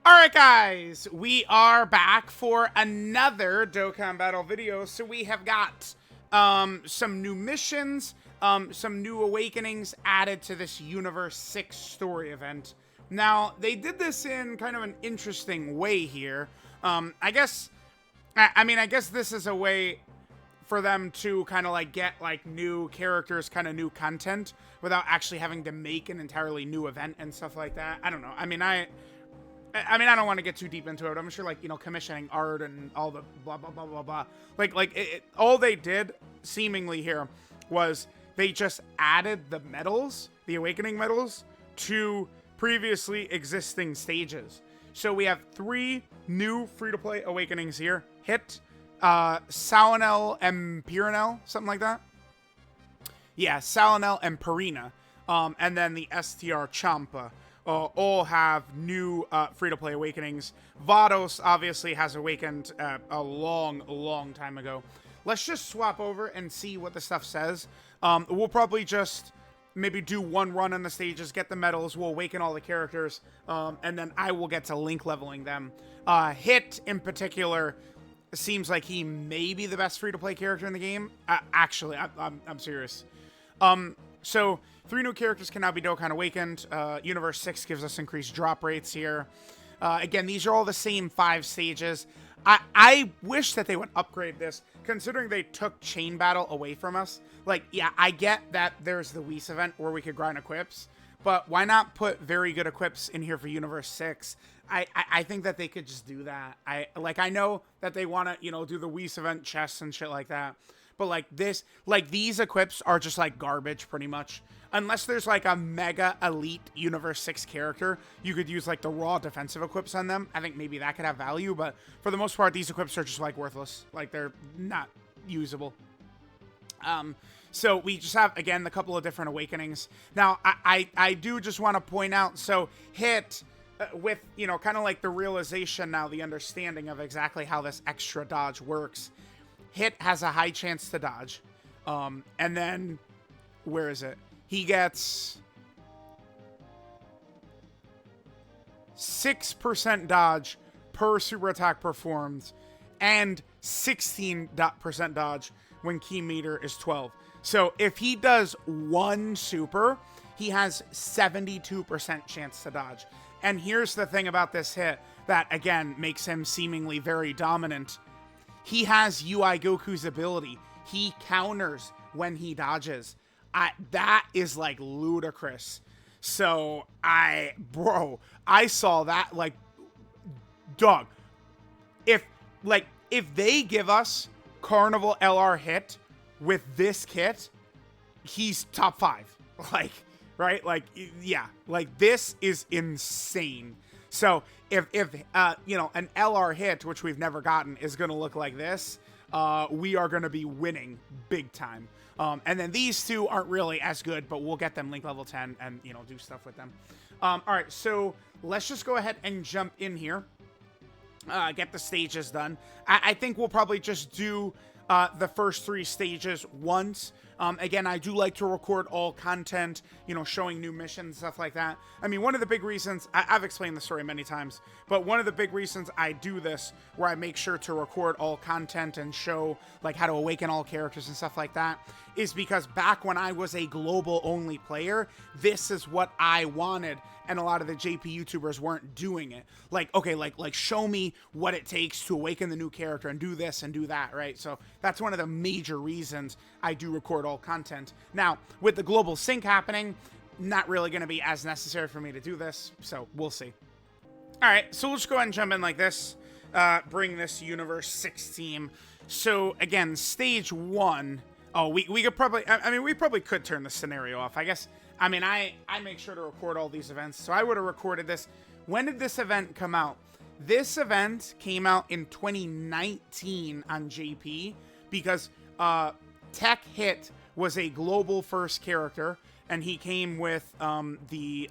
Alright guys, we are back for another Dokkan Battle video. So we have got some new missions, some new awakenings added to this Universe 6 story event. Now, they did this in kind of an interesting way here. I guess this is a way for them to kind of like get like new characters, kind of new content without actually having to make an entirely new event and stuff like that. I don't know. I don't want to get too deep into it. I'm sure, like, commissioning art and all the blah, blah, blah, blah, blah. All they did, seemingly here, was they just added the medals, the awakening medals, to previously existing stages. So we have 3 new free-to-play awakenings here. Hit, Salanel and Pirinel, something like that. Yeah, Salanel and Purina. And then the STR Champa. All have new free-to-play awakenings. Vados obviously has awakened a long time ago. Let's just swap over and see what the stuff says. We'll probably just maybe do one run on the stages, get the medals, we'll awaken all the characters, and then I will get to link leveling them. Hit, in particular, seems like he may be the best free-to-play character in the game. Actually, I'm serious. So 3 new characters can now be Dokkan Awakened. Universe 6 gives us increased drop rates here. Again, these are all the same 5 stages. I wish that they would upgrade this, considering they took Chain Battle away from us. Like, yeah, I get that there's the Whis event where we could grind equips, but why not put very good equips in here for Universe 6? I think that they could just do that. I know that they want to, do the Whis event chests and shit like that. But these equips are just like garbage pretty much. Unless there's like a mega elite Universe 6 character, you could use like the raw defensive equips on them. I think maybe that could have value, but for the most part, these equips are just like worthless. Like they're not usable. So we just have, again, a couple of different awakenings. Now, I do just want to point out, so Hit, with, kind of like the realization now, the understanding of exactly how this extra dodge works. Hit has a high chance to dodge. And then, where is it? He gets 6% dodge per super attack performed and 16% dodge when key meter is 12. So if he does 1 super, he has 72% chance to dodge. And here's the thing about this hit that, again, makes him seemingly very dominant. He has UI Goku's ability. He counters when he dodges. That is like ludicrous. So I saw that, like, dog. If they give us Carnival LR Hit with this kit, he's top 5. Like, right? Like, yeah. Like, this is insane. So if an LR Hit, which we've never gotten, is going to look like this, we are going to be winning big time. And then these 2 aren't really as good, but we'll get them link level 10 and, do stuff with them. All right, so let's just go ahead and jump in here. Get the stages done. I think we'll probably just do the first 3 stages once. Again, I do like to record all content, showing new missions, stuff like that. I mean, one of the big reasons, I've explained the story many times, but one of the big reasons I do this, where I make sure to record all content and show, like, how to awaken all characters and stuff like that, is because back when I was a global-only player, this is what I wanted, and a lot of the JP YouTubers weren't doing it. Like, okay, like show me what it takes to awaken the new character and do this and do that, right? So that's one of the major reasons I do record all content. Now, with the global sync happening, not really going to be as necessary for me to do this, so we'll see. All right, so we'll just go ahead and jump in like this, bring this Universe 6 team. So again, stage 1. Oh, we could probably, we probably could turn the scenario off. I make sure to record all these events, so I would have recorded this. When did this event come out? This event came out in 2019 on JP, because Tech Hit was a global first character, and he came with the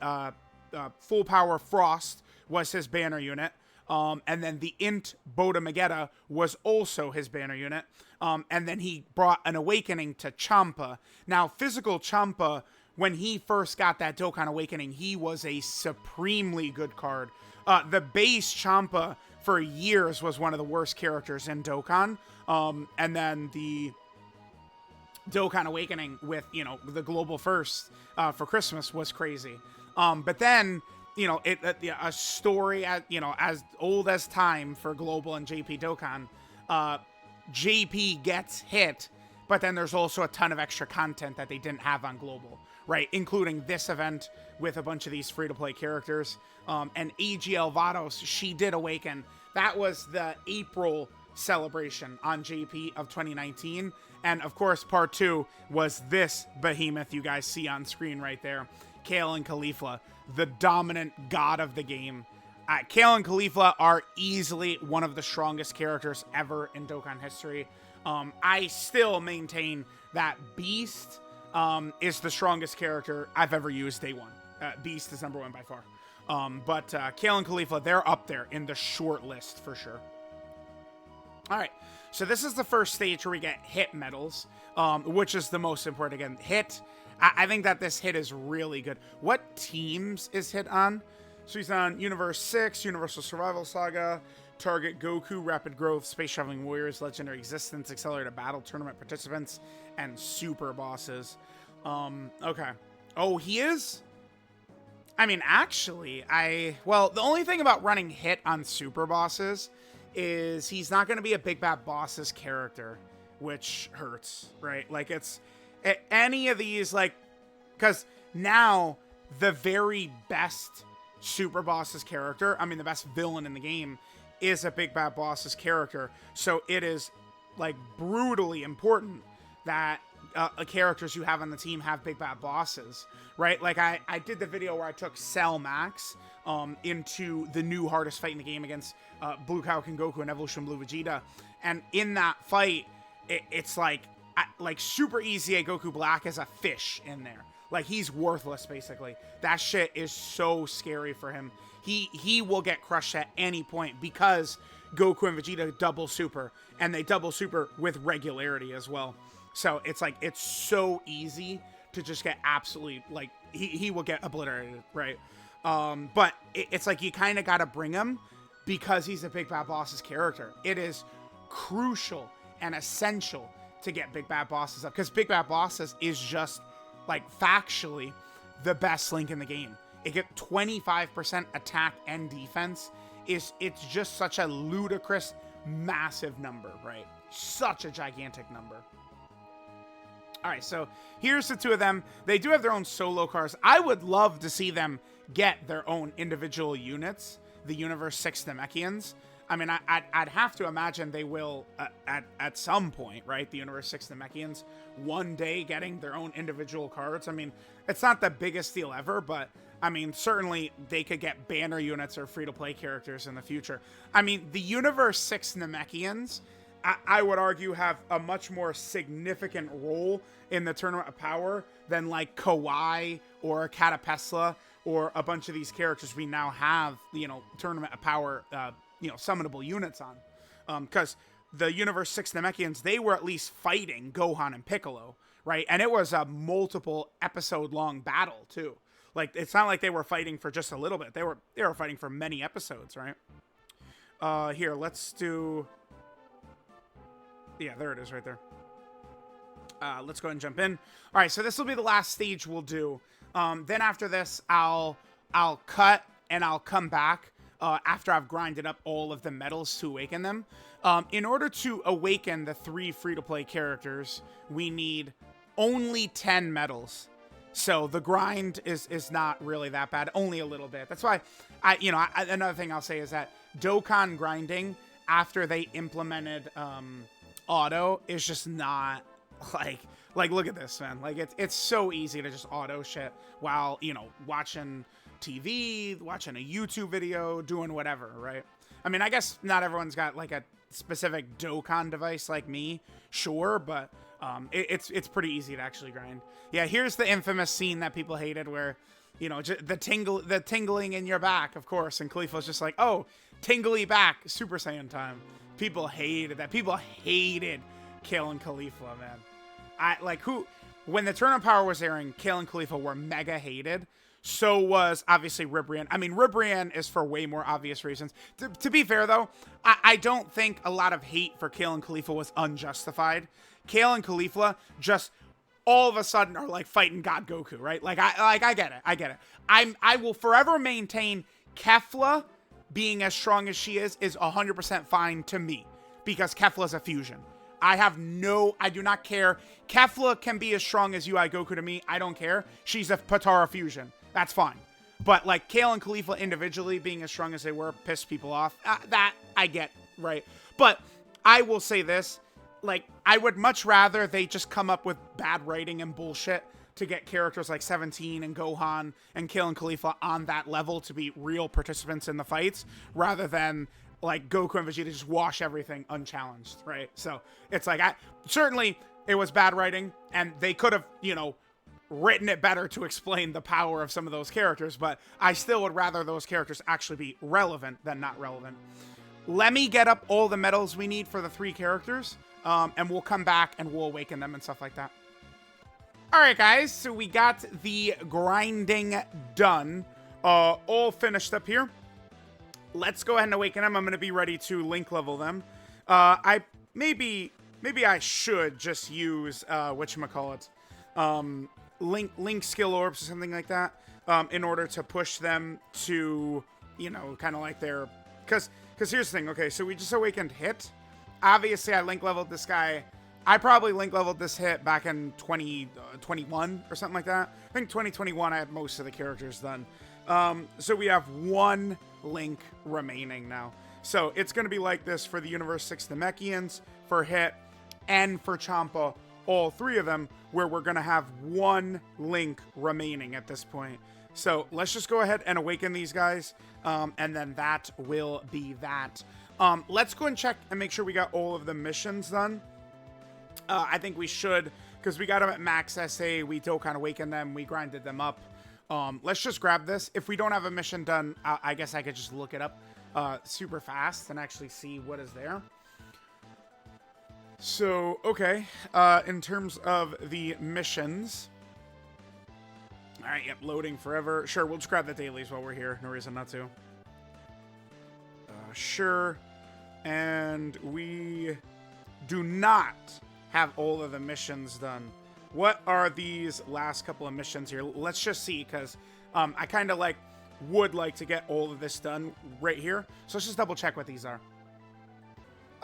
Full Power Frost was his banner unit. And then the Int Bodamagetta was also his banner unit. And then he brought an awakening to Champa. Now, physical Champa, when he first got that Dokkan Awakening, he was a supremely good card. The base Champa for years was one of the worst characters in Dokkan. And then the Dokkan Awakening with, you know, the global first for Christmas was crazy. But then, you know, a story, you know, as old as time for global and JP Dokkan, JP gets hit, but then there's also a ton of extra content that they didn't have on global, right? Including this event with a bunch of these free-to-play characters. And AGL Vados, she did awaken. That was the April celebration on JP of 2019. And of course, part 2 was this behemoth you guys see on screen right there. Kale and Khalifa, the dominant god of the game. Kale and Khalifa are easily one of the strongest characters ever in Dokkan history. I still maintain that Beast is the strongest character I've ever used day one. Beast is #1 by far. But Kale and Khalifa, they're up there in the short list for sure. All right, so this is the first stage where we get hit medals, which is the most important. Again, hit. I think that this hit is really good. What teams is hit on? So he's on Universe 6, Universal Survival Saga, Target Goku, Rapid Growth, Space Traveling Warriors, Legendary Existence, Accelerated Battle, Tournament Participants, and Super Bosses. Okay. Oh, he is? I mean, actually, well, the only thing about running hit on Super Bosses is he's not going to be a Big Bad Bosses character, which hurts, right? Like, it's any of these, like, because now the very best Super Bosses character, I mean, the best villain in the game is a Big Bad Bosses character. So it is, like, brutally important that characters you have on the team have Big Bad Bosses, right? Like, I did the video where I took Cell Max into the new hardest fight in the game against Blue Kaioken Goku and Evolution Blue Vegeta. And in that fight, it's like super easy. Goku Black is a fish in there. Like, he's worthless, basically. That shit is so scary for him. He will get crushed at any point because Goku and Vegeta double super, and they double super with regularity as well. So it's like, it's so easy to just get absolutely, like, he will get obliterated, right? But it's like, you kind of got to bring him because he's a Big Bad Boss's character. It is crucial and essential to get Big Bad Bosses up, because Big Bad Bosses is just, like, factually the best Link in the game. It get 25% attack and defense. It's just such a ludicrous, massive number, right? Such a gigantic number. All right, so here's the two of them. They do have their own solo cars. I would love to see them get their own individual units, the Universe 6 Namekians. I mean, I'd have to imagine they will at some point, right? The Universe 6 Namekians one day getting their own individual cards. I mean, it's not the biggest deal ever, but I mean, certainly they could get banner units or free-to-play characters in the future. I mean, the Universe 6 Namekians, I would argue, have a much more significant role in the Tournament of Power than, like, Kawaii or Catapesla or a bunch of these characters we now have, you know, Tournament of Power, you know, summonable units on. Because the Universe 6 Namekians, they were at least fighting Gohan and Piccolo, right? And it was a multiple episode long battle, too. Like, it's not like they were fighting for just a little bit. They were fighting for many episodes, right? Here, let's do... Yeah, there it is right there. Let's go ahead and jump in. All right, so this will be the last stage we'll do. Then after this, I'll cut and I'll come back after I've grinded up all of the medals to awaken them. In order to awaken the 3 free-to-play characters, we need only 10 medals. So the grind is not really that bad, only a little bit. That's why another thing I'll say is that Dokkan grinding after they implemented auto is just not like look at this, man. Like, it's so easy to just auto shit while, you know, watching TV, watching a YouTube video, doing whatever, right? I mean, I guess not everyone's got like a specific Dokkan device like me, sure, but it's pretty easy to actually grind. Yeah, here's the infamous scene that people hated where, you know, the tingling in your back, of course, and Khalifa's just like, oh, tingly back, Super Saiyan time. People hated that. People hated Kale and Khalifa, man. When the Tournament of Power was airing, Kale and Khalifa were mega hated. So was obviously Ribrian. I mean, Ribrian is for way more obvious reasons. To be fair, though, I don't think a lot of hate for Kale and Khalifa was unjustified. Kale and Khalifa just all of a sudden are like fighting God Goku, right? Like I get it. I will forever maintain Kefla being as strong as she is 100% fine to me because Kefla's a fusion. I do not care. Kefla can be as strong as UI Goku to me. I don't care. She's a Potara fusion. That's fine. But like Kale and Khalifa individually being as strong as they were pissed people off. That I get, right? But I will say this. Like, I would much rather they just come up with bad writing and bullshit to get characters like 17 and Gohan and Kale and Khalifa on that level to be real participants in the fights, rather than like Goku and Vegeta just wash everything unchallenged, right? So it's like, certainly it was bad writing, and they could have, written it better to explain the power of some of those characters, but I still would rather those characters actually be relevant than not relevant. Let me get up all the medals we need for the 3 characters, and we'll come back and we'll awaken them and stuff like that. All right, guys, so we got the grinding done, all finished up here. Let's go ahead and awaken them. I'm going to be ready to link level them. Maybe I should just use, whatchamacallit, link skill orbs or something like that, in order to push them to, kind of like their, because here's the thing. Okay, so we just awakened Hit. Obviously, I link leveled this guy. I probably link leveled this Hit back in 2021 or something like that. I think 2021 I had most of the characters done. So we have 1 link remaining now. So it's going to be like this for the Universe 6 Namekians, for Hit, and for Champa, all 3 of them, where we're going to have 1 link remaining at this point. So let's just go ahead and awaken these guys, and then that will be that. Let's go and check and make sure we got all of the missions done. I think we should, because we got them at max SA, we Dokkan awakened them, we grinded them up. Let's just grab this. If we don't have a mission done, I guess I could just look it up super fast and actually see what is there. So, okay, in terms of the missions. All right, yep, loading forever. Sure, we'll just grab the dailies while we're here. No reason not to. Sure. And we do not have all of the missions done. What are these last couple of missions here? Let's just see, because I kind of would like to get all of this done right here. So let's just double check what these are.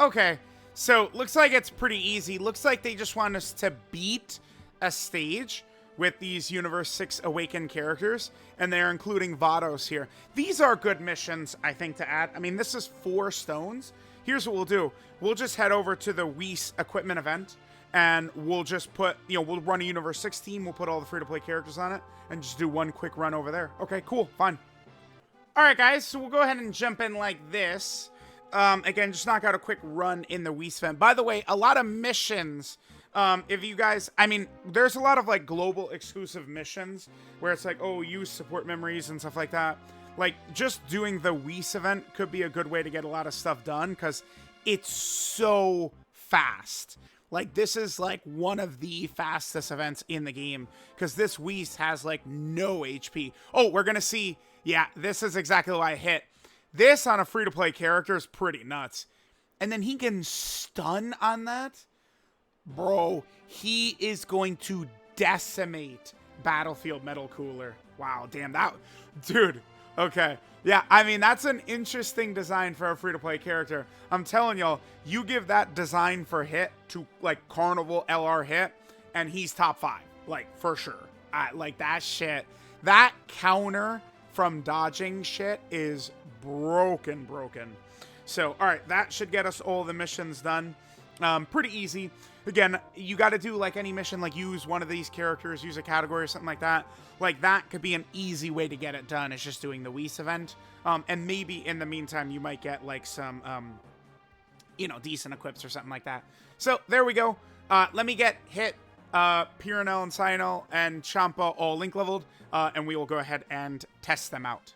Okay, so looks like it's pretty easy. Looks like they just want us to beat a stage with these Universe 6 Awakened characters, and they're including Vados here. These are good missions, I think, to add. I mean, this is 4 stones. Here's what we'll do. We'll just head over to the Whis equipment event, and we'll just put, we'll run a Universe 6 team, we'll put all the free-to-play characters on it, and just do 1 quick run over there. Okay, cool, fine. Alright, guys, so we'll go ahead and jump in like this. Again, just knock out a quick run in the Whis event. By the way, a lot of missions... if you guys, I mean, there's a lot of global exclusive missions where it's like, oh, use support memories and stuff like that. Just doing the Whis event could be a good way to get a lot of stuff done, because it's so fast. This is one of the fastest events in the game, because this Whis has no HP. Oh, we're gonna see. Yeah, this is exactly why I hit. This on a free-to-play character is pretty nuts. And then he can stun on that. Bro, he is going to decimate Battlefield Metal Cooler. Wow, damn that. Dude, okay. Yeah, I mean, that's an interesting design for a free-to-play character. I'm telling y'all, you give that design for Hit to, Carnival LR Hit, and he's top 5. For sure. That shit. That counter from dodging shit is broken. So, alright, that should get us all the missions done. Pretty easy. Again, you got to do any mission, use one of these characters, use a category or something like that. That could be an easy way to get it done. It's just doing the Whis event. And maybe in the meantime, you might get some, decent equips or something like that. So there we go. Let me get Hit, Piranel and Cyanel and Champa all link leveled, and we will go ahead and test them out.